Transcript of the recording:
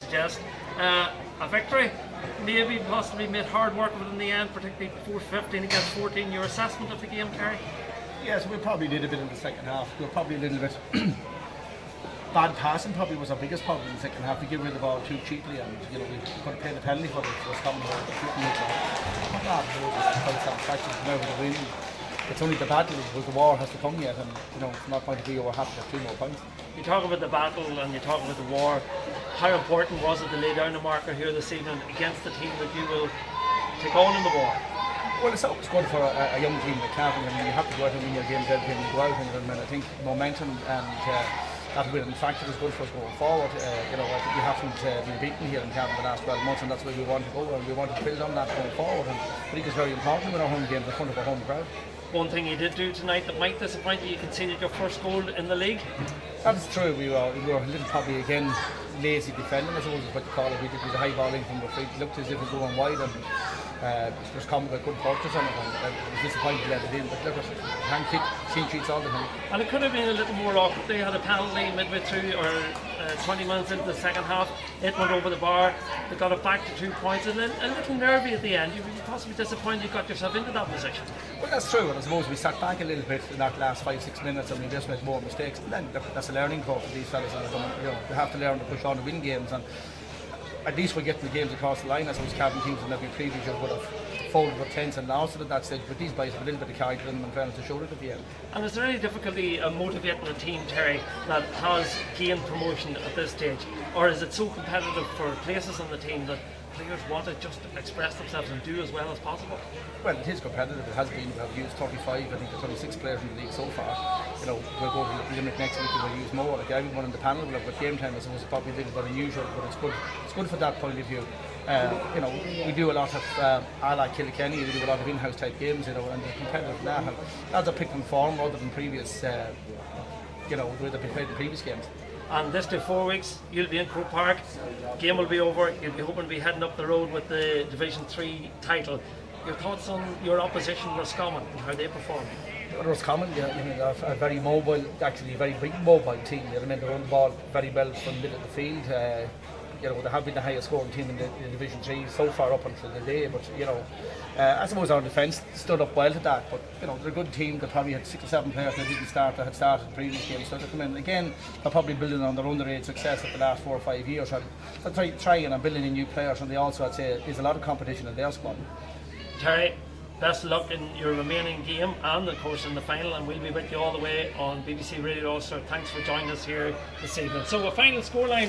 Suggest a victory, maybe possibly made hard work of it in the end, particularly 4-15 against 14. Your assessment of the game, Terry? Yes, we probably did a bit in the second half. We were probably a little bit bad passing. Probably was our biggest problem in the second half. We gave away the ball too cheaply, and we could have paid a penalty for it. It was coming over the shooting it. Quite satisfaction to come out with a win. It's only the battle, because the war has to come yet, and from that point of view, we're happy to have 2 more points. You talk about the battle and you talk about the war. How important was it to lay down a marker here this evening against the team that you will take on in the war? Well, it's always good for a young team like Cavan. I mean, you have to go out and win your games every time you go out, and I think momentum and that winning factor is good for us going forward. I think we haven't been beaten here in Cavan the last 12 months, and that's where we want to go, and we want to build on that going forward. And I think it's very important with our home games in front of our home crowd. One thing you did do tonight that might disappoint you conceded your first goal in the league. That's true. We were a little probably again lazy defending, I suppose is what you call it. We did a high ball in from the feet. It looked as if it was going wide, and it was coming with a good purchase on it, and it was disappointing to let it in. But look, we can't keep clean sheets all the time. And it could have been a little more awkward. They had a penalty midway through, or 20 minutes into the second half. It went over the bar. They got it back to 2 points, and then a little nervy at the end. You were possibly disappointed you got yourself into that position. Well, that's true, and I suppose we sat back a little bit in that last 5-6 minutes, and we just made more mistakes. And then that's a learning curve for these fellas. They have to learn to push on to win games, and at least we're getting the games across the line. I suppose Cavan teams in every previous year would have folded with 10s and lost it at that stage, but these guys have a little bit of character in them, and fairness to show it at the end. And is there any difficulty motivating a team, Terry, that has gained promotion at this stage, or is it so competitive for places on the team that players want to just express themselves and do as well as possible? Well, it is competitive. It has been. We have used 35. I think there's only 6 players in the league so far. We'll go to the limit next week and we'll use more. Like everyone in the panel will have got game time. I suppose it's probably a little bit unusual, but it's good. It's good for that point of view. We do a lot of a la Kilkenny. We do a lot of in-house type games. And they're competitive now. And lads are picking form rather than previous. The way they've been played in previous games. And this to 4 weeks, you'll be in Croke Park. Game will be over. You'll be hoping to be heading up the road with the Division 3 title. Your thoughts on your opposition, Roscommon, and how they perform? Roscommon, they're a very mobile, actually a very big mobile team. They run the ball very well from the middle of the field. They have been the highest scoring team in the Division 3 so far up until today. But I suppose our defence stood up well to that. But they're a good team. They probably had 6 or 7 players that didn't start that had started the previous game. So they come in again. They're probably building on their underage success of the last 4 or 5 years. So they're trying and building in new players. And they also, I'd say, there's a lot of competition in their squad. Terry, best of luck in your remaining game and of course in the final, and we'll be with you all the way on BBC Radio Ulster. Thanks for joining us here this evening. So a final scoreline.